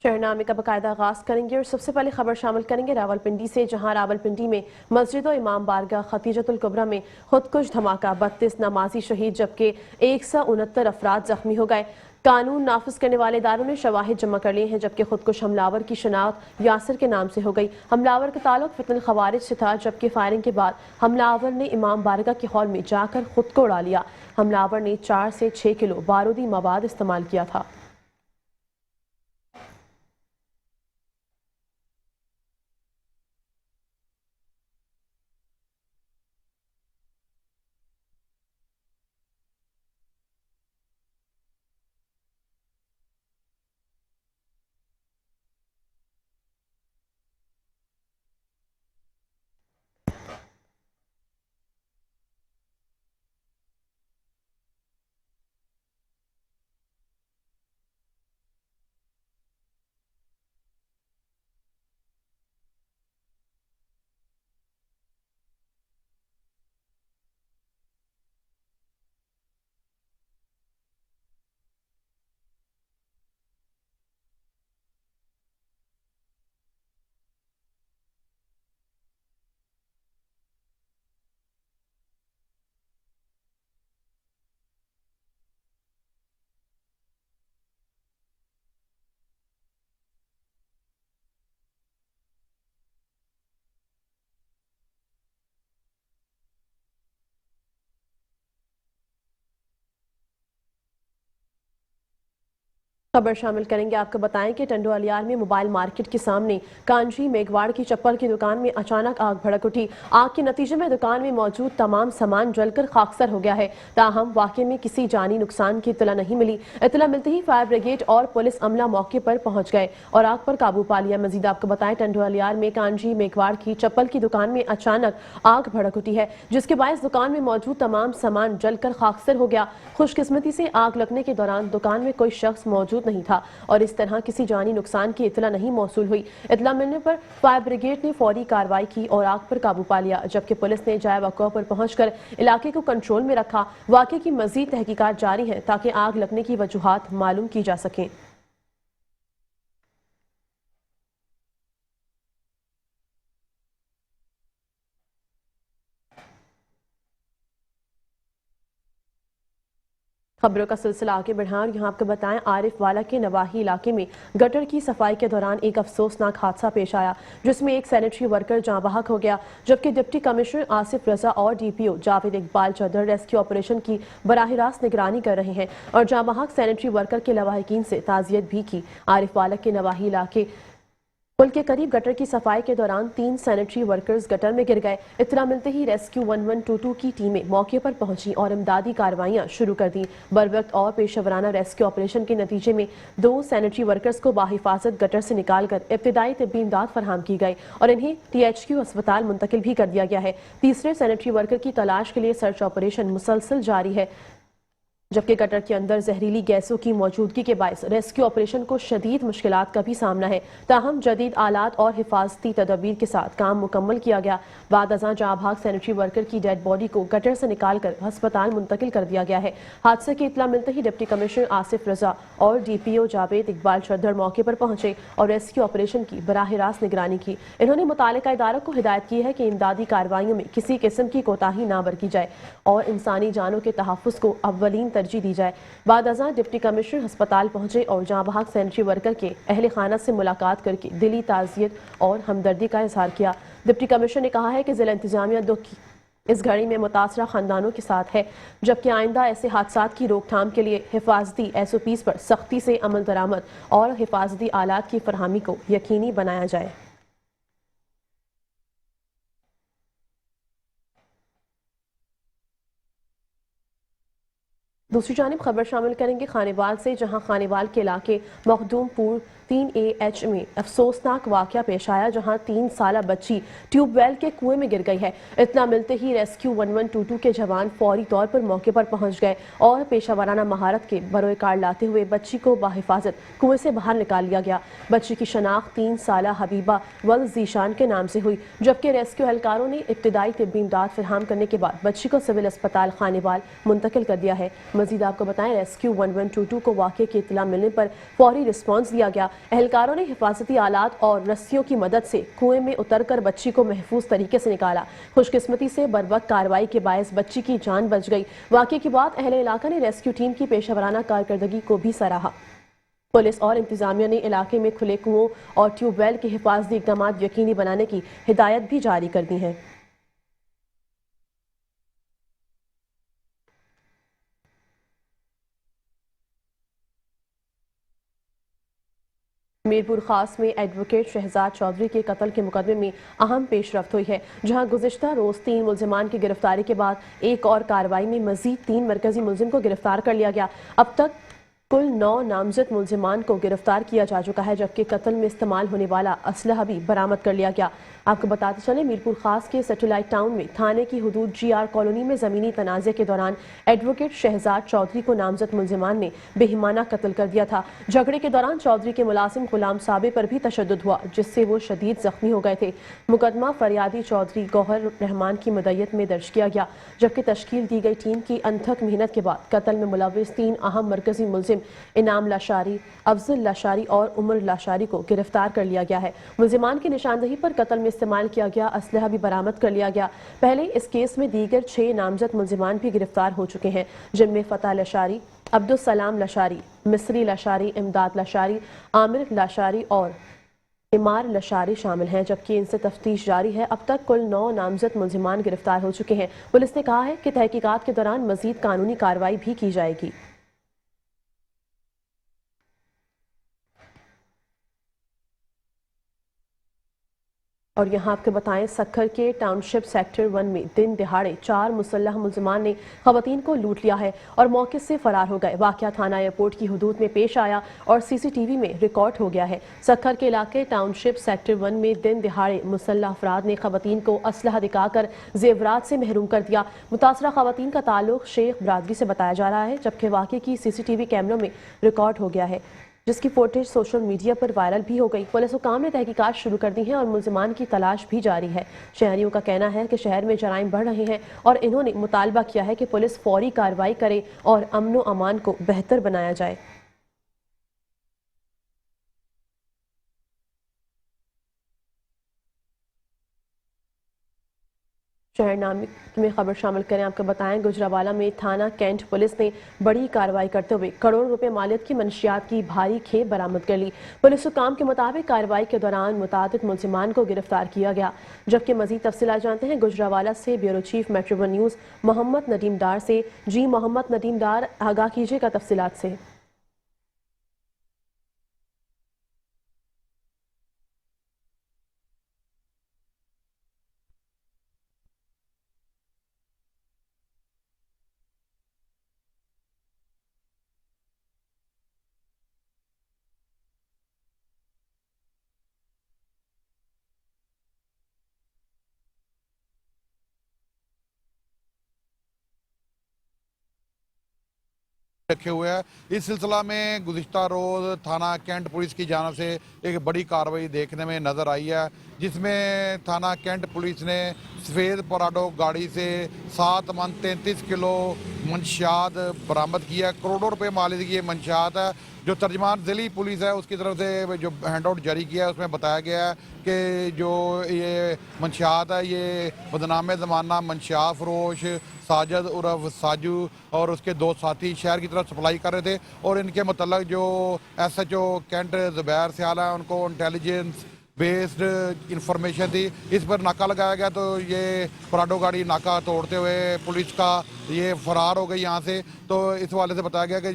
شہرنامے کا باقاعدہ آغاز کریں گے اور سب سے پہلے خبر شامل کریں گے راولپنڈی سے، جہاں راولپنڈی میں مسجد و امام بارگاہ ختیجۃ الکبریٰ میں خودکش دھماکہ، 32 نمازی شہید جبکہ 169 افراد زخمی ہو گئے۔ قانون نافذ کرنے والے اداروں نے شواہد جمع کر لیے ہیں، جبکہ خودکش حملہ کی شناخت یاسر کے نام سے ہو گئی۔ حملہ کا تعلق فتنہ الخوارج سے تھا، جبکہ فائرنگ کے بعد حملہ نے امام بارگاہ کے ہال میں جا کر خود کو اڑا لیا۔ حملہ نے 4 سے 6 کلو بارودی مواد استعمال کیا تھا۔ خبر شامل کریں گے، آپ کو بتائیں کہ ٹنڈو الیار میں موبائل مارکیٹ کے سامنے کانجی میگواڑ کی چپل کی دکان میں اچانک آگ بھڑک اٹھی۔ آگ کے نتیجے میں دکان میں موجود تمام سامان جل کر خاکسار ہو گیا ہے۔ تاہم واقعے میں کسی جانی نقصان کی اطلاع نہیں ملی۔ اطلاع ملتے ہی فائر بریگیڈ اور پولیس عملہ موقع پر پہنچ گئے اور آگ پر قابو پا لیا۔ مزید آپ کو بتائیں ٹنڈو الیار میں کانجی میگواڑ کی چپل کی دکان میں اچانک آگ بھڑک اٹھی ہے، جس کے باعث دکان میں موجود تمام سامان جل کر خاکسار ہو گیا۔ خوش قسمتی سے آگ لگنے کے دوران دکان میں کوئی شخص موجود نہیں تھا اور اس طرح کسی جانی نقصان کی اطلاع نہیں موصول ہوئی۔ اطلاع ملنے پر فائر بریگیڈ نے فوری کارروائی کی اور آگ پر قابو پا لیا، جبکہ پولیس نے جائے وقوع پر پہنچ کر علاقے کو کنٹرول میں رکھا۔ واقعے کی مزید تحقیقات جاری ہیں تاکہ آگ لگنے کی وجوہات معلوم کی جا سکیں۔ خبروں کا سلسلہ آگے بڑھائیں اور یہاں آپ کو بتائیں عارف والا کے نواحی علاقے میں گٹر کی صفائی کے دوران ایک افسوسناک حادثہ پیش آیا، جس میں ایک سینیٹری ورکر جاں بحق ہو گیا، جبکہ ڈپٹی کمشنر آصف رضا اور ڈی پی او جاوید اقبال چودھر ریسکیو آپریشن کی براہ راست نگرانی کر رہے ہیں اور جاں بحق سینیٹری ورکر کے لواحقین سے تعزیت بھی کی۔ عارف والا کے نواحی علاقے پل کے قریب گٹر کی صفائی کے دوران 3 سینیٹری ورکرز گٹر میں گر گئے۔ اطلاع ملتے ہی ریسکیو 1122 کی ٹیمیں موقع پر پہنچی اور امدادی کارروائیاں شروع کر دیں۔ بروقت اور پیشہ ورانہ ریسکیو آپریشن کے نتیجے میں 2 سینیٹری ورکرز کو بحفاظت گٹر سے نکال کر ابتدائی طبی امداد فراہم کی گئی اور انہیں THQ ہسپتال منتقل بھی کر دیا گیا ہے۔ تیسرے سینیٹری ورکر کی تلاش کے لیے سرچ آپریشن مسلسل جاری ہے، جبکہ گٹر کے اندر زہریلی گیسوں کی موجودگی کے باعث ریسکیو آپریشن کو شدید مشکلات کا بھی سامنا ہے۔ تاہم جدید آلات اور حفاظتی تدابیر کے ساتھ کام مکمل کیا گیا۔ بعد ازاں جاں بحق سینیٹری ورکر کی ڈیڈ باڈی کو گٹر سے نکال کر ہسپتال منتقل کر دیا گیا ہے۔ حادثے کی اطلاع ملتے ہی ڈپٹی کمشنر آصف رضا اور ڈی پی او جاوید اقبال چودھر موقع پر پہنچے اور ریسکیو آپریشن کی براہ راست نگرانی کی۔ انہوں نے متعلقہ اداروں کو ہدایت کی ہے کہ امدادی کارروائیوں میں کسی قسم کی کوتاہی نہ برتی جائے اور انسانی جانوں کے تحفظ کو اولین ترجیح دی جائے۔ بعد ازاں ڈپٹی کمشنر ہسپتال پہنچے اور جاں بحق سینیٹری ورکر کے اہل خانہ سے ملاقات کر کے دلی تعزیت اور ہمدردی کا اظہار کیا۔ ڈپٹی کمشنر نے کہا ہے کہ ضلع انتظامیہ دکھ کی اس گھڑی میں متاثرہ خاندانوں کے ساتھ ہے، جبکہ آئندہ ایسے حادثات کی روک تھام کے لیے حفاظتی SOPs پر سختی سے عمل درآمد اور حفاظتی آلات کی فراہمی کو یقینی بنایا جائے۔ دوسری جانب خبر شامل کریں گے خانیوال سے، جہاں خانیوال کے علاقے مخدوم پور 3AH میں افسوسناک واقعہ پیش آیا، جہاں 3 سالہ بچی ٹیوب ویل کے کنویں میں گر گئی ہے۔ اطلاع ملتے ہی ریسکیو 1122 کے جوان فوری طور پر موقع پر پہنچ گئے اور پیشہ ورانہ مہارت کے بروئے کار لاتے ہوئے بچی کو بحفاظت کنویں سے باہر نکال لیا گیا۔ بچی کی شناخت 3 سالہ حبیبہ ذیشان کے نام سے ہوئی، جبکہ ریسکیو اہلکاروں نے ابتدائی طبی امداد فراہم کرنے کے بعد بچی کو سول اسپتال خانیوال منتقل کر دیا ہے۔ مزید آپ کو بتائیں ریسکیو 1122 کو واقعے کی اطلاع ملنے پر فوری رسپانس دیا گیا۔ اہلکاروں نے حفاظتی آلات اور رسیوں کی مدد سے کنویں میں اتر کر بچی کو محفوظ طریقے سے نکالا۔ خوش قسمتی سے بروقت کارروائی کے باعث بچی کی جان بچ گئی۔ واقعے کے بعد اہل علاقہ نے ریسکیو ٹیم کی پیشہ ورانہ کارکردگی کو بھی سراہا۔ پولیس اور انتظامیہ نے علاقے میں کھلے کنووں اور ٹیوب ویل کے حفاظتی اقدامات یقینی بنانے کی ہدایت بھی جاری کر دی ہے۔ میرپور خاص میں ایڈوکیٹ شہزاد چودھری کے قتل کے مقدمے میں اہم پیش رفت ہوئی ہے، جہاں گزشتہ روز 3 ملزمان کی گرفتاری کے بعد ایک اور کارروائی میں مزید 3 مرکزی ملزم کو گرفتار کر لیا گیا۔ اب تک کل 9 نامزد ملزمان کو گرفتار کیا جا چکا ہے، جبکہ قتل میں استعمال ہونے والا اسلحہ بھی برآمد کر لیا گیا۔ آپ کو بتاتے چلیں میرپور خاص کے سیٹلائٹ ٹاؤن میں تھانے کی حدود جی آر کالونی میں زمینی تنازع کے دوران ایڈوکیٹ شہزاد چودھری کو نامزد ملزمان نے بےایمانہ قتل کر دیا تھا۔ جھگڑے کے دوران چودھری کے ملازم غلام صابر پر بھی تشدد ہوا، جس سے وہ شدید زخمی ہو گئے تھے۔ مقدمہ فریادی چودھری گوہر رحمان کی مدعیت میں درج کیا گیا، جبکہ تشکیل دی گئی ٹیم کی انتھک محنت کے بعد قتل میں ملوث 3 اہم مرکزی ملزم انعام لاشاری، افضل لاشاری اور عمر لاشاری کو گرفتار کر لیا گیا ہے۔ ملزمان کی نشاندہی پر قتل میں استعمال کیا گیا اسلحہ بھی برآمد کر لیا گیا۔ پہلے اس کیس میں دیگر 6 نامزد ملزمان بھی گرفتار ہو چکے ہیں، جن میں فتح لاشاری، عبدالسلام لاشاری، مصری لاشاری، امداد لاشاری، عامر لاشاری اور عمار لاشاری شامل ہیں، جبکہ ان سے تفتیش جاری ہے۔ اب تک کل 9 نامزد ملزمان گرفتار ہو چکے ہیں۔ پولیس نے کہا ہے کہ تحقیقات کے دوران مزید قانونی کارروائی بھی کی جائے گی۔ اور یہاں آپ کو بتائیں سکھر کے ٹاؤن شپ سیکٹر 1 میں دن دہاڑے 4 مسلح ملزمان نے خواتین کو لوٹ لیا ہے اور موقع سے فرار ہو گئے۔ واقعہ تھانہ ایئرپورٹ کی حدود میں پیش آیا اور سی سی ٹی وی میں ریکارڈ ہو گیا ہے۔ سکھر کے علاقے ٹاؤن شپ سیکٹر 1 میں دن دہاڑے مسلح افراد نے خواتین کو اسلحہ دکھا کر زیورات سے محروم کر دیا۔ متاثرہ خواتین کا تعلق شیخ برادری سے بتایا جا رہا ہے، جبکہ واقعے کی سی سی ٹی وی کیمروں میں ریکارڈ ہو گیا ہے، جس کی فوٹیج سوشل میڈیا پر وائرل بھی ہو گئی۔ پولیس حکام نے تحقیقات شروع کر دی ہیں اور ملزمان کی تلاش بھی جاری ہے۔ شہریوں کا کہنا ہے کہ شہر میں جرائم بڑھ رہے ہیں اور انہوں نے مطالبہ کیا ہے کہ پولیس فوری کارروائی کرے اور امن و امان کو بہتر بنایا جائے۔ شہر نامے میں خبر شامل کریں، آپ کو بتائیں گجرانوالہ میں تھانہ کینٹ پولیس نے بڑی کارروائی کرتے ہوئے کروڑوں روپے مالیت کی منشیات کی بھاری کھیپ برآمد کر لی۔ پولیس حکام کے مطابق کارروائی کے دوران متعدد ملزمان کو گرفتار کیا گیا، جبکہ مزید تفصیلات جانتے ہیں گجرانوالہ سے bureau chief metro one news Muhammad Nadeem Dar سے۔ جی محمد ندیم ڈار، آگاہ کیجیے گا تفصیلات سے۔ رکھے ہوئے ہیں۔ اس سلسلہ میں گزشتہ روز تھانہ کینٹ پولیس کی جانب سے ایک بڑی کارروائی دیکھنے میں نظر آئی ہے، جس میں تھانہ کینٹ پولیس نے سفید پراڈو گاڑی سے 7 من 33 کلو منشیات برآمد کیا۔ کروڑوں روپے مالیت کی یہ منشیات ہے۔ جو ترجمان ضلعی پولیس ہے اس کی طرف سے جو ہینڈ آؤٹ جاری کیا ہے اس میں بتایا گیا ہے کہ جو یہ منشیات ہے یہ بدنام زمانہ منشیات فروش ساجد عرف ساجو اور اس کے 2 ساتھی شہر کی طرف سپلائی کر رہے تھے، اور ان کے متعلق جو ایس ایچ او کینٹ زبیر سیال ہے ان کو انٹیلیجنس بیسڈ انفارمیشن تھی، اس پر ناکہ لگایا گیا تو یہ پراڈو گاڑی ناکہ توڑتے ہوئے پولیس کا یہ فرار ہو گئی یہاں سے۔ تو اس حوالے سے بتایا گیا کہ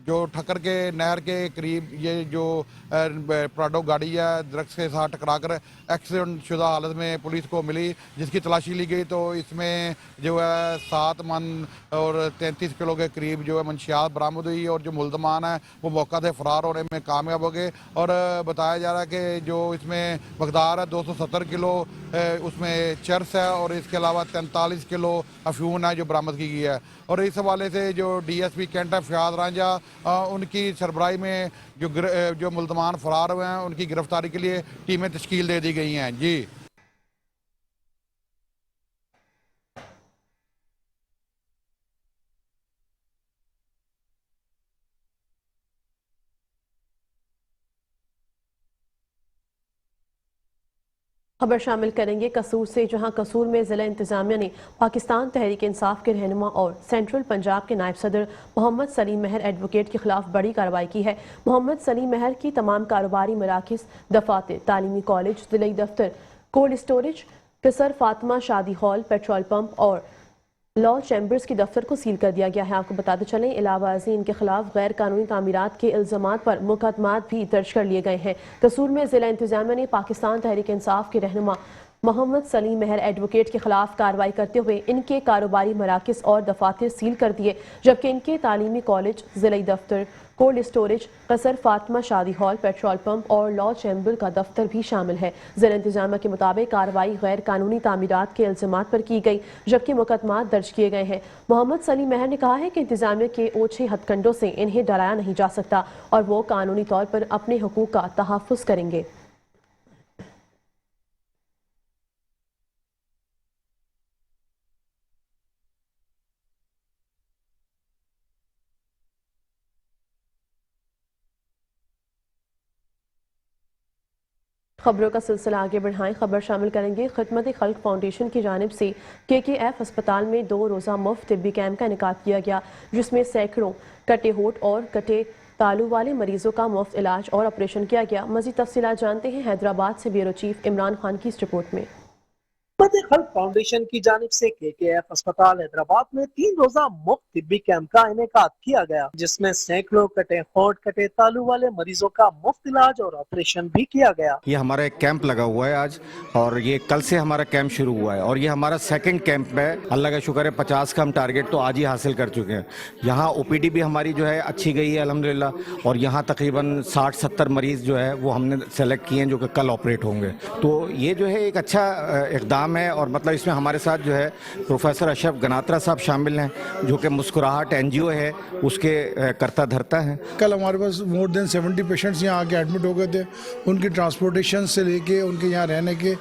جو ٹھکر کے نہر کے قریب یہ جو پراڈو گاڑی ہے درخت کے ساتھ ٹکرا کر ایکسیڈنٹ شدہ حالت میں پولیس کو ملی، جس کی تلاشی لی گئی تو اس میں جو ہے 7 من اور 33 کلو کے قریب جو ہے منشیات برآمد ہوئی، اور جو ملزمان ہیں وہ موقع سے فرار ہونے میں کامیاب ہو گئے۔ اور بتایا جا رہا ہے کہ جو اس میں مقدار ہے 270 کلو اس میں چرس ہے، اور اس کے علاوہ 43 کلو افیون ہے جو برآمد کی گئی ہے۔ اور اس حوالے سے جو ڈی ایس پی کینٹ ہے فیاض رانجھا، ان کی سربراہی میں جو ملزمان فرار ہوئے ہیں ان کی گرفتاری کے لیے ٹیمیں تشکیل دے دی گئی ہیں۔ جی खबर शामिल करेंगे कसूर से, जहां कसूर में जिला इंतजामिया ने पाकिस्तान तहरीक इंसाफ के रहनुमा और सेंट्रल पंजाब के नायब सदर मोहम्मद सलीम महर एडवोकेट के खिलाफ बड़ी कार्रवाई की है। मोहम्मद सलीम महर की तमाम कारोबारी मराकज़, दफातर, तालीमी कॉलेज, जिला दफ्तर, कोल्ड स्टोरेज, कसर फातिमा शादी हॉल, पेट्रोल पंप और लॉ चैम्बर्स के दफ्तर को सील कर दिया गया है। आपको बताते चलें, इलाहाबादी इनके खिलाफ गैर कानूनी तामीरात के इल्जामात पर मुकदमात भी दर्ज कर लिए गए हैं। कसूर में जिला इंतजामिया ने पाकिस्तान तहरीक इंसाफ के रहनुमा मोहम्मद सलीम महर एडवोकेट के खिलाफ कार्रवाई करते हुए इनके कारोबारी मराकज़ और दफातर सील कर दिए, जबकि इनके तालीमी कॉलेज, जिला दफ्तर, कोल्ड स्टोरेज, कसर फातिमा शादी हॉल, पेट्रोल पंप और लॉ चैम्बर का दफ्तर भी शामिल है। जिला इंतजामिया के मुताबिक कार्रवाई गैर कानूनी तामीरात के इल्जामात पर की गई, जबकि मुकदमात दर्ज किए गए हैं। मोहम्मद सलीम महर ने कहा है कि इंतजामिया के ओछे हथकंडों से इन्हें डराया नहीं जा सकता और वो कानूनी तौर पर अपने हुकूक का तहफ़्फ़ुज़ करेंगे। खबरों का सिलसिला आगे बढ़ाएं। खबर शामिल करेंगे खिदमत खल्क फाउंडेशन की जानिब से KKF अस्पताल में 2 रोज़ा मुफ्त तिब्बी कैंप का इनेकाद किया गया, जिसमें सैकड़ों कटे होठ और कटे तालू वाले मरीजों का मुफ्त इलाज और ऑपरेशन किया गया। मज़ीद तफसीलात जानते हैं हैदराबाद से ब्यूरो चीफ इमरान खान की इस रिपोर्ट में। खिदमत खल्क फाउंडेशन की जानिब से KKF अस्पताल हैदराबाद में 3 रोजा मुफ्त तिब्बी कैंप का इनेकाद किया गया, जिसमें सैकड़ों कटे होठ, कटे तालू वाले मरीजों का मुफ्त इलाज और ऑपरेशन भी किया गया। ये हमारा एक कैंप लगा हुआ है आज, और ये कल से हमारा कैंप शुरू हुआ है और ये हमारा सेकंड कैंप है। अल्लाह का शुक्र है 50 का हम टारगेट तो आज ही हासिल कर चुके हैं। यहाँ OPD भी हमारी जो है अच्छी गई है अल्हम्दुलिल्लाह, और यहाँ तकरीबन 60-70 मरीज जो है वो हमने सेलेक्ट किए हैं जो कि कल ऑपरेट होंगे। तो ये जो है एक अच्छा इक़दाम है, और मतलब इसमें हमारे साथ जो है प्रोफेसर अशरफ गनात्रा साहब शामिल हैं, जो कि मुस्कुराहट NGO है उसके करता धरता हैं। कल हमारे पास मोर देन 70 पेशेंट्स यहाँ आके एडमिट हो गए थे। उनकी ट्रांसपोर्टेशन से लेके उनके यहाँ रहने के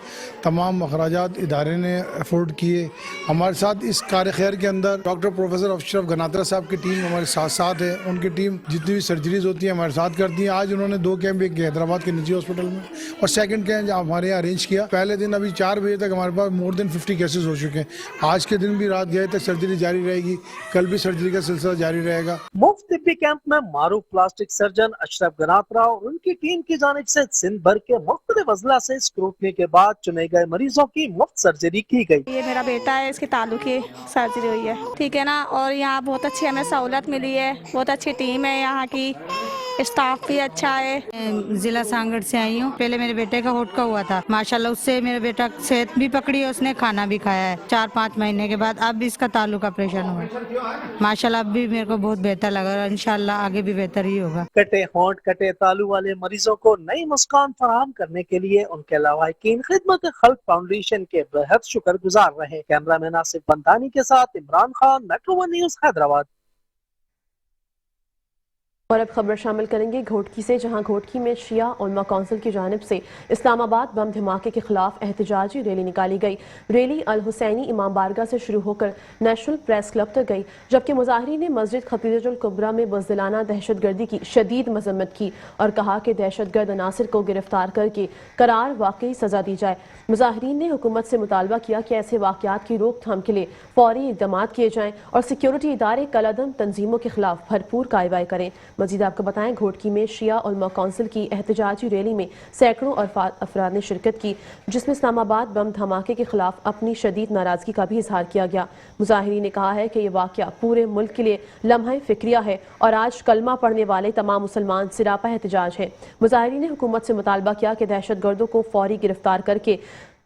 तमाम अखराजात इदारे ने अफोर्ड किए। हमारे साथ इस कार खैर के अंदर डॉक्टर प्रोफेसर अशरफ गनात्रा साहब की टीम हमारे साथ साथ है। उनकी टीम जितनी भी सर्जरीज होती है हमारे साथ करती है। आज उन्होंने 2 कैंप, एक हैदराबाद के निजी हॉस्पिटल में और सेकंड कैंप हमारे यहाँ अरेंज किया। पहले दिन अभी 4 बजे तक हमारे पास मोर देन 50 केसेस हो चुके हैं। आज के दिन भी रात गए तक सर्जरी जारी रहेगी, कल भी सर्जरी का सिलसिला जारी रहेगा। मुफ्त तिब्बी कैंप में मारूफ प्लास्टिक सर्जन अशरफ गनात्रा और उनकी टीम की जानिब से सिंध भर के मुख्तलिफ अजला से स्क्रूटनी के बाद चुने गए मरीजों की मुफ्त सर्जरी की गई। ये मेरा बेटा है, इसके तालू की सर्जरी हुई है, ठीक है ना। और यहाँ बहुत अच्छी हमें सहूलत मिली है, बहुत अच्छी टीम है यहाँ की, स्टाफ भी अच्छा है। जिला सांगड़ से आई हूँ। पहले मेरे बेटे का होठ का हुआ था, माशाल्लाह उससे मेरा बेटा सेहत भी पकड़ी है, उसने खाना भी खाया है। 4-5 महीने के बाद अब भी इसका ताल्लुक ऑपरेशन हुआ, माशाल्लाह अब भी मेरे को बहुत बेहतर लगा और इंशाल्लाह आगे भी बेहतर ही होगा। कटे होठ, कटे तालू वाले मरीजों को नई मुस्कान फराहम करने के लिए उनके लवाहिकीन खिदमत खल्क फाउंडेशन के बेहद शुक्रगुजार रहे। कैमरामैन आसिफ बंदानी के साथ इमरान खान, मेट्रो 1 न्यूज़ हैदराबाद। और अब खबर शामिल करेंगे घोटकी से, जहां घोटकी में शिया उलमा कौंसिल की जानिब से इस्लामाबाद बम धमाके के खिलाफ एहतजाजी रैली निकाली गई। रैली अल हुसैनी इमाम बारगाह से शुरू होकर नेशनल प्रेस क्लब तक गई, जबकि मुजाहिरीन ने मस्जिद खतीजतुल कुबरा में बुज़दिलाना दहशतगर्दी की शदीद मजम्मत की और कहा कि दहशतगर्द अनासिर को गिरफ्तार करके करार वाकई सजा दी जाए। मुजाहिरीन ने हुकूमत से मुतालबा किया कि ऐसे वाक़यात की रोकथाम के लिए फौरी इक़दाम किए जाएँ और सिक्योरिटी इदारे कलअदम तंजीमों के खिलाफ भरपूर कार्रवाई करें। मजीद आपको बताएं, घोटकी में शिया उलमा कौंसिल की एहतजाजी रैली में सैकड़ों अफराद ने शिरकत की, जिसमें इस्लामाबाद बम धमाके के खिलाफ अपनी शदीद नाराजगी का भी इजहार किया गया। मुजाहिरीन ने कहा है कि यह वाक़या पूरे मुल्क के लिए लम्हा फिक्रिया है और आज कलमा पढ़ने वाले तमाम मुसलमान सिरापा एहतजाज हैं। मुजाहिरीन ने हुकूमत से मुतालबा किया कि दहशतगर्दों को फौरी गिरफ्तार करके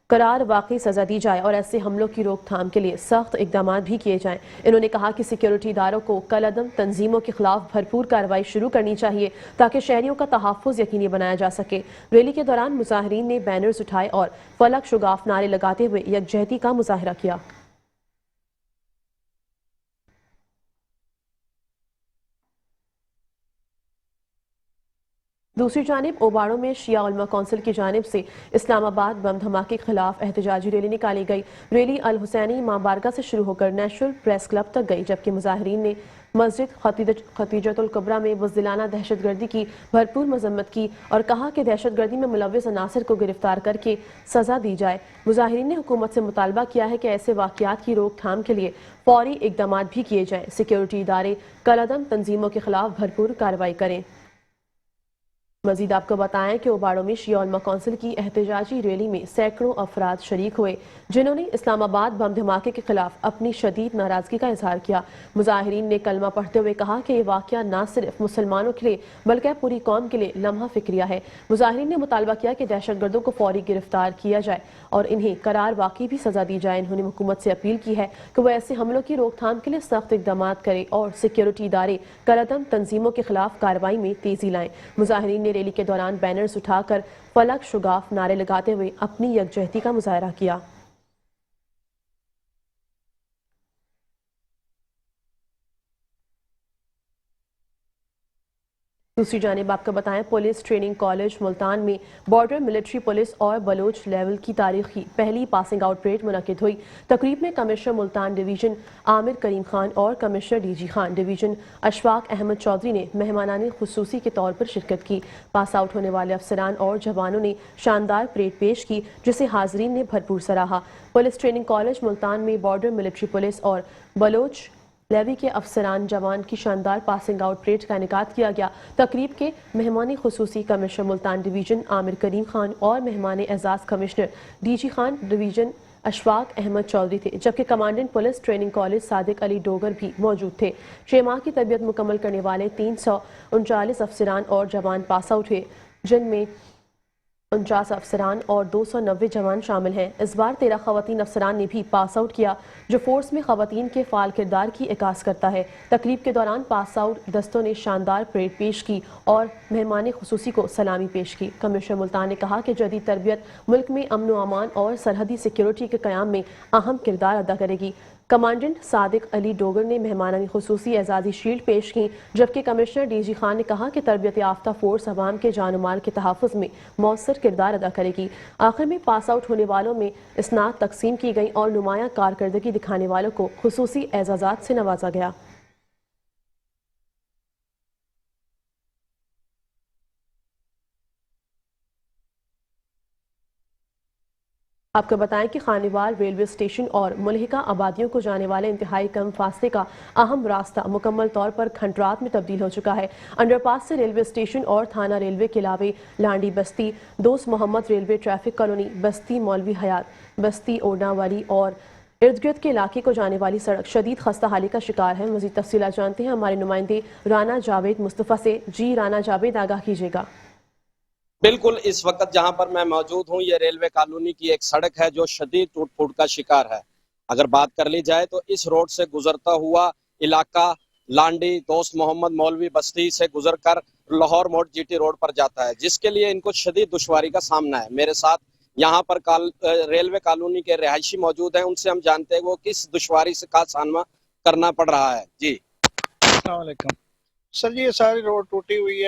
करार वाकई सजा दी जाए और ऐसे हमलों की रोकथाम के लिए सख्त इकदाम भी किए जाएं। इन्होंने कहा कि सिक्योरिटी इदारों को कलअदम तंजीमों के खिलाफ भरपूर कार्रवाई शुरू करनी चाहिए ताकि शहरियों का तहफ़्फ़ुज़ यकीनी बनाया जा सके। रैली के दौरान मुजाहिरीन ने बैनर्स उठाए और फलक शुगाफ नारे लगाते हुए यकजहती का मुजाहरा किया। दूसरी जानिब ओबाड़ों में शिया उलमा कौंसिल की जानिब से इस्लामाबाद बम धमाके के खिलाफ एहतजाजी रैली निकाली गई। रैली अल हुसैनी मां बारगाह से शुरू होकर नेशनल प्रेस क्लब तक गई, जबकि मुजाहिरीन ने मस्जिद खतीजतुल कुबरा में बुज़दिलाना दहशतगर्दी की भरपूर मजम्मत की और कहा कि दहशतगर्दी में मुलव्विस अनासर को गिरफ्तार करके सजा दी जाए। मुजाहिरीन ने हुकूमत से मुतालबा किया है कि ऐसे वाक़यात की रोकथाम के लिए फौरी इक़दाम भी किए जाएं। सिक्योरिटी इदारे कलअदम तंजीमों के खिलाफ भरपूर कार्रवाई करें। मजीद आपको बताएं कि ओबाड़ों में शिया उलमा कौंसिल की एहतजाजी रैली में सैकड़ों अफराद शरीक हुए, जिन्होंने इस्लामाबाद बम धमाके के खिलाफ अपनी शदीद नाराजगी का इजहार किया। मुजाहिरीन ने कलमा पढ़ते हुए कहा कि ये वाक़या न सिर्फ मुसलमानों के लिए बल्कि पूरी कौम के लिए लम्हा फिक्रिया है। मुजाहिरीन ने मुतालबा किया कि दहशतगर्दों को फौरी गिरफ्तार किया जाए और इन्हें करार वाक़ई भी सजा दी जाए। इन्होंने हुकूमत से अपील की है कि वह ऐसे हमलों की रोकथाम के लिए सख्त इक़दाम करे और सिक्योरिटी इदारे कलअदम तंजीमों के खिलाफ कार्रवाई में तेजी लाएं। मुजाहिरीन ने रैली के दौरान बैनर्स उठाकर फलक शुगाफ नारे लगाते हुए अपनी यकजहती का मुजाहरा किया। दूसरी जानिब आपको बताएं, पुलिस ट्रेनिंग कॉलेज मुल्तान में बॉर्डर मिलिट्री पुलिस और बलोच लेवल की तारीखी पहली पासिंग आउट परेड मुनक्किद हुई। तकरीब में कमिश्नर मुल्तान डिवीजन आमिर करीम खान और कमिश्नर डीजी खान डिवीजन अशफाक अहमद चौधरी ने मेहमानानी खुसूसी के तौर पर शिरकत की। पास आउट होने वाले अफसरान और जवानों ने शानदार परेड पेश की, जिसे हाजरीन ने भरपूर सराहा। पुलिस ट्रेनिंग कॉलेज मुल्तान में बॉर्डर मिलिट्री पुलिस और बलोच लेवी के अफसरान जवान की शानदार पासिंग आउट परेड का इनेकाद किया गया। तकरीब के मेहमानी खुसूसी कमिश्नर मुल्तान डिवीजन आमिर करीम खान और मेहमान एजाज कमिश्नर डीजी खान डिवीजन अशफाक अहमद चौधरी थे, जबकि commandant police training college Sadiq Ali Dogar भी मौजूद थे। 6 माह की तरबियत मुकम्मल करने वाले 339 अफसरान और जवान पास आउट हुए, जिनमें 49 अफसरान और 290 जवान शामिल हैं। इस बार 13 खवातीन अफसरान ने भी पास आउट किया, जो फोर्स में खवातीन के फाल किरदार की इकास करता है। तकरीब के दौरान पास आउट दस्तों ने शानदार परेड पेश की और मेहमान खुसूसी को सलामी पेश की। कमिश्नर मुल्तान ने कहा कि जदीद तरबियत मुल्क में अमन व अमान और सरहदी सिक्योरिटी के क़याम में अहम किरदार अदा करेगी। कमांडेंट सादिक अली डोगर ने मेहमानानी खुसूसी एजाजी शील्ड पेश की, जबकि कमिश्नर डीजी खान ने कहा कि तरबियत याफ्ता फोर्स अवाम के जान माल के तहफ़्फ़ुज़ में मौसर किरदार अदा करेगी। आखिर में पास आउट होने वालों में इसनाद तकसीम की गई और नुमायां कारकर्दगी दिखाने वालों को खुसूसी एजाज़ात से नवाजा गया। आपको बताएं कि खानेवाल रेलवे स्टेशन और मुल्हिका आबादियों को जाने वाले इंतहाई कम फासले का अहम रास्ता मुकम्मल तौर पर खंडरात में तब्दील हो चुका है। अंडरपास से रेलवे स्टेशन और थाना रेलवे के अलावे लांडी बस्ती, दोस्त मोहम्मद रेलवे ट्रैफिक कॉलोनी, बस्ती मौलवी हयात, बस्ती ओडावाली और इर्द गिर्द के इलाके को जाने वाली सड़क शदीद खस्ता हाली का शिकार है। मज़ीद तफसीलात जानते हैं हमारे नुमाइंदे राना जावेद मुस्तफ़ा से। जी राना जावेद, आगाह कीजिएगा। बिल्कुल, इस वक्त जहां पर मैं मौजूद हूं, ये रेलवे कॉलोनी की एक सड़क है जो शदीद टूट फूट का शिकार है। अगर बात कर ली जाए तो इस रोड से गुजरता हुआ इलाका लांडी, दोस्त मोहम्मद मौलवी बस्ती से गुजरकर लाहौर मोड़ जीटी रोड पर जाता है, जिसके लिए इनको शदीद दुश्वारी का सामना है। मेरे साथ यहाँ पर रेलवे कॉलोनी के रिहायशी मौजूद हैं, उनसे हम जानते हैं वो किस दुश्वारी से का सामना करना पड़ रहा है। जी अस्सलाम वालेकुम सर जी, ये सारी रोड टूटी हुई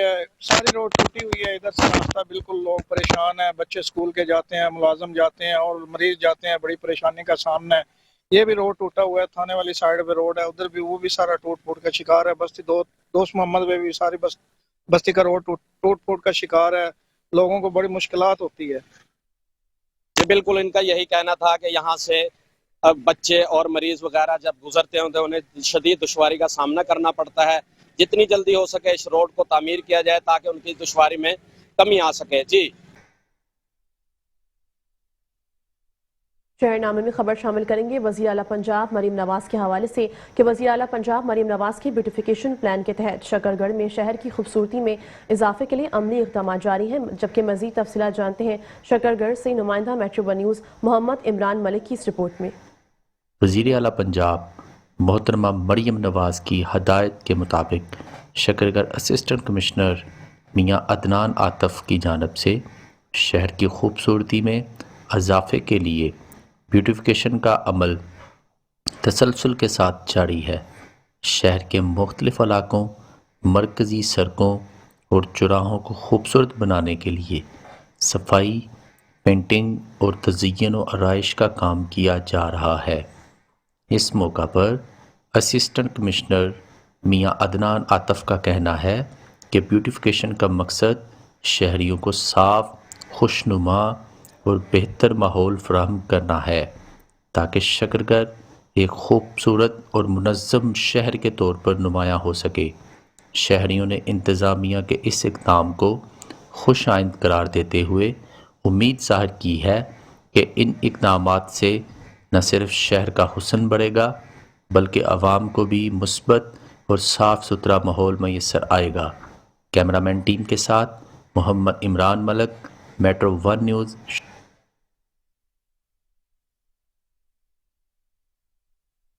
है, इधर से रास्ता बिल्कुल, लोग परेशान हैं, बच्चे स्कूल के जाते हैं, मुलाजम जाते हैं और मरीज जाते हैं, बड़ी परेशानी का सामना है। ये भी रोड टूटा हुआ है, थाने वाली साइड पे रोड है, उधर भी वो भी सारा टूट फूट का शिकार है। बस्ती दोस्त मोहम्मद में भी सारी बस्ती का रोड टूट फूट का शिकार है, लोगों को बड़ी मुश्किलात होती है। बिल्कुल, इनका यही कहना था कि यहाँ से बच्चे और मरीज वगैरह जब गुजरते हैं तो उन्हें शदीद दुश्वारी का सामना करना पड़ता है। जितनी जल्दी हो सके इस रोड को तामीर किया जाए ताकि उनकी दुश्वारी में कमी आ सके। जी शहरनामे में खबर शामिल करेंगे वज़ीर आला पंजाब मरीम नवाज के हवाले से कि वज़ीर आला पंजाब मरीम नवाज के ब्यूटिफिकेशन प्लान के तहत शकरगढ़ में शहर की खूबसूरती में इजाफे के लिए अमली इक़दाम जारी हैं। जबकि मज़ीद तफसीलात जानते हैं शकरगढ़ से नुमाइंदा metro one news Mohammad Imran Malik की इस रिपोर्ट में। वज़ीर आला पंजाब मोहतरमा मरीम नवाज़ की हदायत के मुताबिक शकरगढ़ असिस्टेंट कमिश्नर मियाँ अदनान आतफ़ की जानिब से शहर की खूबसूरती में इजाफे के लिए ब्यूटिफिकेशन का अमल तसलसल के साथ जारी है। शहर के मुख्तलिफ़ इलाकों, मरकज़ी सड़कों اور چوراہوں کو خوبصورت بنانے کے لیے صفائی، پینٹنگ اور تزئین و آرائش کا کام کیا جا رہا ہے۔ اس موقع پر اسسٹنٹ کمشنر میاں عدنان عاطف کا کہنا ہے کہ بیوٹیفیکیشن کا مقصد شہریوں کو صاف، خوشنما اور بہتر ماحول فراہم کرنا ہے تاکہ شکرگر ایک خوبصورت اور منظم شہر کے طور پر نمایاں ہو سکے۔ شہریوں نے انتظامیہ کے اس اقدام کو خوش آئند قرار دیتے ہوئے امید ظاہر کی ہے کہ ان اقدامات سے نہ صرف شہر کا حسن بڑھے گا بلکہ عوام کو بھی مثبت اور صاف ستھرا ماحول میسر آئے گا۔ کیمرامین ٹیم کے ساتھ محمد عمران ملک، میٹرو ون نیوز۔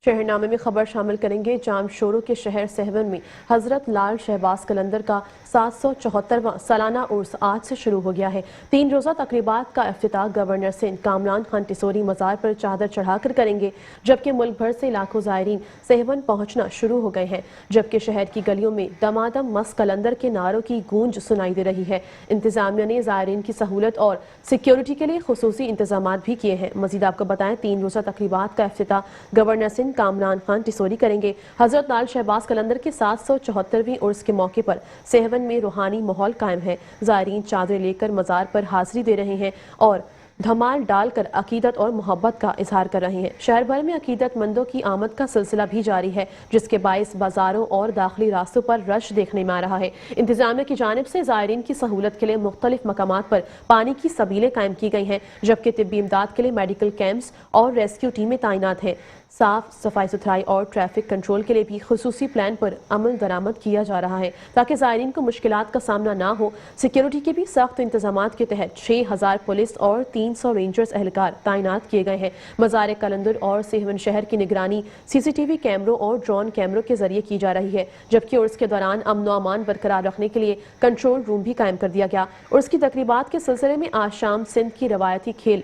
شہرنامے میں خبر شامل کریں گے۔ جام شوروں کے شہر سہون میں حضرت لال شہباز قلندر کا 774واں سالانہ عرس آج سے شروع ہو گیا ہے۔ 3 روزہ تقریبات کا افتتاح گورنر سندھ کامران خان ٹیسوری مزار پر چادر چڑھا کر کریں گے، جبکہ ملک بھر سے لاکھوں زائرین سہون پہنچنا شروع ہو گئے ہیں، جبکہ شہر کی گلیوں میں دمادم مست قلندر کے نعروں کی گونج سنائی دے رہی ہے۔ انتظامیہ نے زائرین کی سہولت اور سیکیورٹی کے لیے خصوصی انتظامات بھی کیے ہیں۔ مزید آپ کو بتائیں 3 روزہ تقریبات کا افتتاح گورنر سندھ کامران خان ٹیسوری کریں گے۔ حضرت لال شہباز قلندر کے 774ویں عرس کے موقع پر سہون میں روحانی ماحول قائم ہے۔ زائرین چادریں لے کر مزار پر حاضری دے رہے ہیں اور دھمال ڈال کر عقیدت اور محبت کا اظہار کر رہے ہیں۔ شہر بھر میں عقیدت مندوں کی آمد کا سلسلہ بھی جاری ہے، جس کے باعث بازاروں اور داخلی راستوں پر رش دیکھنے میں آ رہا ہے۔ انتظامیہ کی جانب سے زائرین کی سہولت کے لیے مختلف مقامات پر پانی کی سبیلیں قائم کی گئی ہیں، جبکہ طبی امداد کے لیے میڈیکل کیمپس اور ریسکیو ٹیمیں تعینات ہیں۔ صاف صفائی ستھرائی اور ٹریفک کنٹرول کے لیے بھی خصوصی پلان پر عمل درآمد کیا جا رہا ہے تاکہ زائرین کو مشکلات کا سامنا نہ ہو۔ سیکیورٹی کے بھی سخت انتظامات کے تحت 6000 پولیس اور 300 رینجرز اہلکار تعینات کیے گئے ہیں۔ مزار قلندر اور سہون شہر کی نگرانی CCTV کیمروں اور ڈرون کیمروں کے ذریعے کی جا رہی ہے، جبکہ عرس کے دوران امن و امان برقرار رکھنے کے لیے کنٹرول روم بھی قائم کر دیا گیا۔ عرس کی تقریبات کے سلسلے میں آج شام سندھ کی روایتی کھیل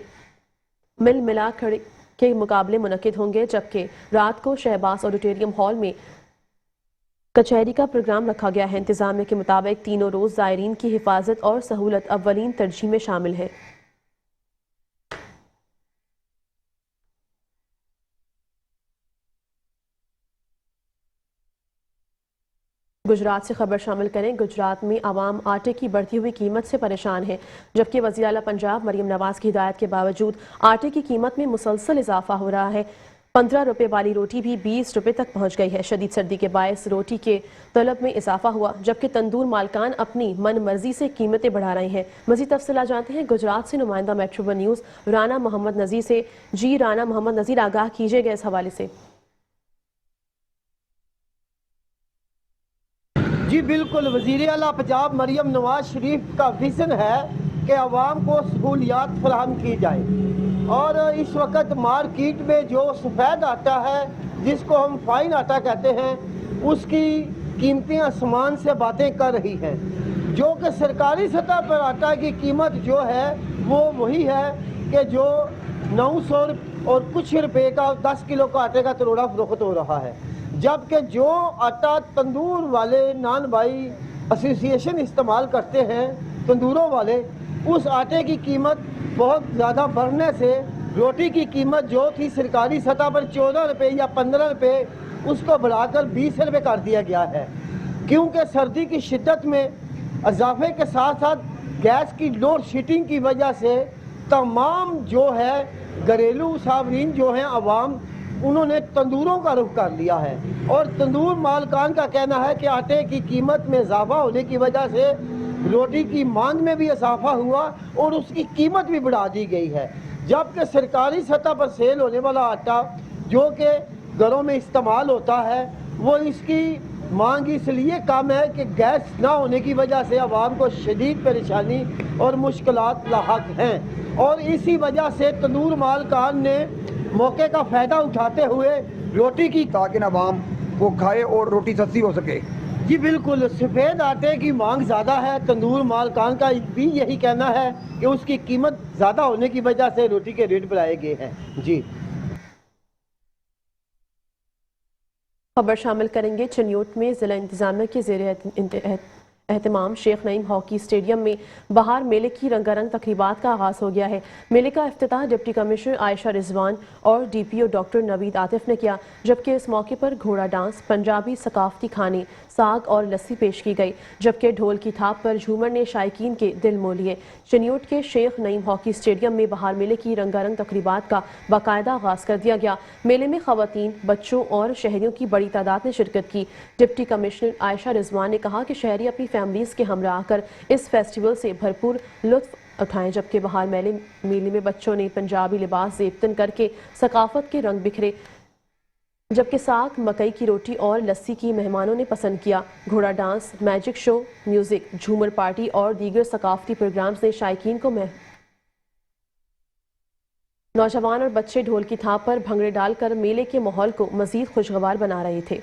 مل ملا کھڑے کے مقابلے منعقد ہوں گے، جبکہ رات کو شہباز آڈیٹوریم ہال میں کچہری کا پروگرام رکھا گیا ہے۔ انتظامیہ کے مطابق تینوں روز زائرین کی حفاظت اور سہولت اولین ترجیح میں شامل ہے۔ گجرات سے خبر شامل کریں۔ گجرات میں عوام آٹے کی بڑھتی ہوئی قیمت سے پریشان ہے، جبکہ وزیر اعلیٰ پنجاب مریم نواز کی ہدایت کے باوجود آٹے کی قیمت میں مسلسل اضافہ ہو رہا ہے۔ 15 روپے والی روٹی بھی 20 روپے تک پہنچ گئی ہے۔ شدید سردی کے باعث روٹی کے طلب میں اضافہ ہوا، جبکہ تندور مالکان اپنی من مرضی سے قیمتیں بڑھا رہے ہیں۔ مزید تفصیلات جانتے ہیں گجرات سے نمائندہ میٹرو ون نیوز رانا محمد نذیر سے۔ جی رانا محمد نذیر، آگاہ کیجیے گا اس حوالے سے۔ جی بالکل، وزیر اعلیٰ پنجاب مریم نواز شریف کا ویژن ہے کہ عوام کو سہولیات فراہم کی جائے، اور اس وقت مارکیٹ میں جو سفید آٹا ہے جس کو ہم فائن آٹا کہتے ہیں، اس کی قیمتیں آسمان سے باتیں کر رہی ہیں، جو کہ سرکاری سطح پر آٹا کی قیمت جو ہے وہ وہی ہے کہ جو 900 اور کچھ روپے کا 10 کلو کا آٹے کا تروڑا فروخت ہو رہا ہے، جبکہ جو آٹا تندور والے نان بھائی ایسوسی ایشن استعمال کرتے ہیں تندوروں والے، اس آٹے کی قیمت بہت زیادہ بڑھنے سے روٹی کی قیمت جو تھی سرکاری سطح پر 14 روپے یا 15 روپے، اس کو بڑھا کر 20 روپے کر دیا گیا ہے، کیونکہ سردی کی شدت میں اضافے کے ساتھ ساتھ گیس کی لوڈ شیڈنگ کی وجہ سے تمام جو ہے گھریلو صارفین جو ہیں عوام، انہوں نے تندوروں کا رخ کر لیا ہے، اور تندور مالکان کا کہنا ہے کہ آٹے کی قیمت میں اضافہ ہونے کی وجہ سے روٹی کی مانگ میں بھی اضافہ ہوا اور اس کی قیمت بھی بڑھا دی گئی ہے، جبکہ سرکاری سطح پر سیل ہونے والا آٹا جو کہ گھروں میں استعمال ہوتا ہے، وہ اس کی مانگ اس لیے کم ہے کہ گیس نہ ہونے کی وجہ سے عوام کو شدید پریشانی اور مشکلات لاحق ہیں، اور اسی وجہ سے تندور مالکان نے موقع کا فائدہ اٹھاتے ہوئے روٹی کی تاکہ عوام کو کھائے اور روٹی سستی ہو سکے۔ جی بالکل، سفید آٹے کی مانگ زیادہ ہے، تندور مالکان کا بھی یہی کہنا ہے کہ اس کی قیمت زیادہ ہونے کی وجہ سے روٹی کے ریٹ بڑھائے گئے ہیں۔ جی خبر شامل کریں گے چنیوٹ میں ضلع انتظامیہ کے زیر एहतमाम शेख नईम हॉकी स्टेडियम में बहार मेले की रंगारंग तकरीबात का आगाज हो गया है। मेले का इफ्तिताह डिप्टी कमिश्नर आयशा रिजवान और डीपीओ डॉक्टर नवीद आतिफ ने किया, जबकि इस मौके पर घोड़ा डांस, पंजाबी सकाफती खाने, साग और लस्सी पेश की गई, जबकि ढोल की थाप पर झूमर ने शायकीन के दिल मोह लिए। चनियोट के शेख नईम हॉकी स्टेडियम में बहार मेले की रंगारंग तकरीबात का बाकायदा आगाज कर दिया गया। मेले में खवातीन, बच्चों और शहरियों की बड़ी तादाद ने शिरकत की। डिप्टी कमिश्नर आयशा रिजवान ने कहा कि शहरी अपनी फैमिलीज के हमरा आकर इस फेस्टिवल से भरपूर लुत्फ उठाएं, जबकि बहार मेले में बच्चों ने पंजाबी लिबास ज़ेबतन करके सकाफत के रंग बिखरे, जबकि साग, मकई की रोटी और लस्सी की मेहमानों ने पसंद किया। घोड़ा डांस, मैजिक शो, म्यूजिक, झूमर पार्टी और दीगर सकाफती प्रोग्राम्स ने शायकीन को नौजवान और बच्चे ढोल की थाप पर भंगड़े डालकर मेले के माहौल को मजीद खुशगवार बना रहे थे।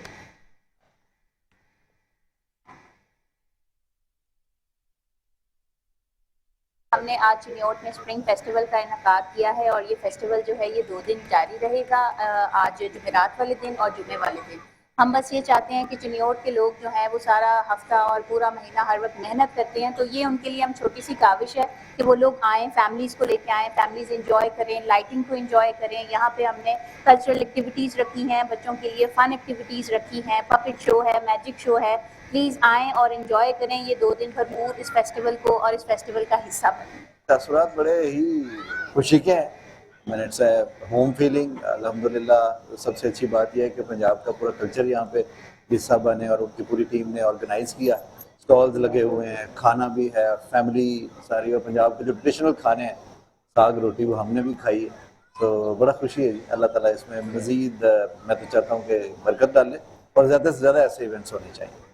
हमने आज चिनियोट में स्प्रिंग फेस्टिवल का इनकाद किया है और ये फेस्टिवल जो है ये 2 दिन जारी रहेगा, आज जुमेरात वाले दिन और जुमे वाले दिन। हम बस ये चाहते हैं कि चिनियोट के लोग जो हैं वो सारा हफ्ता और पूरा महीना हर वक्त मेहनत करते हैं, तो ये उनके लिए हम छोटी सी काविश है कि वो लोग आएँ, फैमिलीज़ को लेके आएँ, फैमिलीज़ इंजॉय करें, लाइटिंग को इंजॉय करें। यहाँ पे हमने कल्चरल एक्टिविटीज़ रखी हैं, बच्चों के लिए फ़न एक्टिविटीज़ रखी हैं, पपेट शो है, मैजिक शो है। प्लीज़ आएँ और इंजॉय करें ये 2 दिन भरपूर इस फेस्टिवल को और इस फेस्टिवल का हिस्सा बनें। तासुरात बड़े ही खुशी के हैं। मैंने इट्स होम फीलिंग अल्हम्दुलिल्लाह। सबसे अच्छी बात यह है कि पंजाब का पूरा कल्चर यहाँ पे हिस्सा बने और उनकी पूरी टीम ने ऑर्गेनाइज़ किया। स्टॉल्स लगे हुए हैं, खाना भी है, फैमिली सारी, और पंजाब के जो ट्रेडिशनल खाने हैं, साग रोटी, वो हमने भी खाई है। तो बड़ा खुशी है जी। अल्लाह ताला इसमें मज़ीद मैं तो चाहता हूँ कि बरकत डाले और ज़्यादा से ज़्यादा ऐसे इवेंट्स होने चाहिए।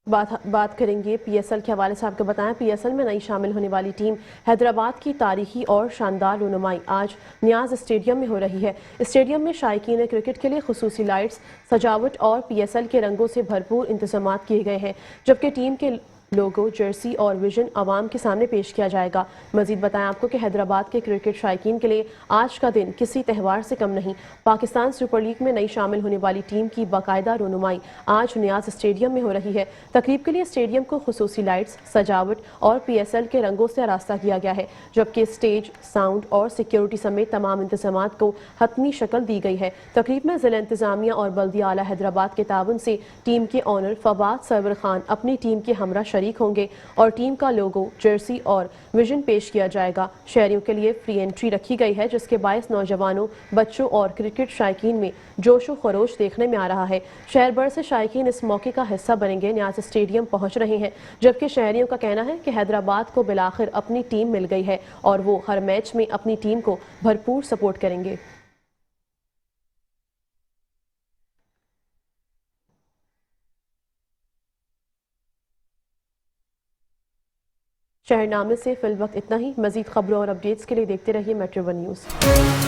बात करेंगे पीएसएल के हवाले से। आपको बताएं, पीएसएल में नई शामिल होने वाली टीम हैदराबाद की तारीखी और शानदार रुनुमाई आज नियाज स्टेडियम में हो रही है। स्टेडियम में शायकीन क्रिकेट के लिए खुसूसी लाइट्स, सजावट और पीएसएल के रंगों से भरपूर इंतजाम किए गए हैं, जबकि टीम के लोगो, जर्सी और विजन आवाम के सामने पेश किया जाएगा। मजीद बताएं आपको कि हैदराबाद के क्रिकेट शायकीन के लिए आज का दिन किसी त्यौहार से कम नहीं। पाकिस्तान सुपर लीग में नई शामिल होने वाली टीम की बाकायदा रुनुमाई आज नियाज स्टेडियम में हो रही है। तकरीब के लिए स्टेडियम को खुसूसी लाइट्स, सजावट और पीएसएल के रंगों से आरास्ता किया गया है, जबकि स्टेज, साउंड और सिक्योरिटी समेत तमाम इंतजाम को हतमी शक्ल दी गई है। तकरीब में जिला इंतजामिया और बल्दिया आला हैदराबाद के ताउन से टीम के ऑनर फवाद सरवर खान अपनी टीम के हमरा शरीक होंगे और टीम का लोगो, जर्सी और विजन पेश किया जाएगा। शहरियों के लिए फ्री एंट्री रखी गई है, जिसके बायस नौजवानों, बच्चों और क्रिकेट शायकीन में जोश व खरोश देखने में आ रहा है। शहर भर से शायकीन इस मौके का हिस्सा बनेंगे, न्याज स्टेडियम पहुंच रहे हैं, जबकि शहरियों का कहना है कि हैदराबाद को बिलाखिर अपनी टीम मिल गई है और वो हर मैच में अपनी टीम को भरपूर सपोर्ट करेंगे। शहरनामे से फिल वक्त इतना ही। मजीद खबरों और अपडेट्स के लिए देखते रहिए मेट्रो वन न्यूज़।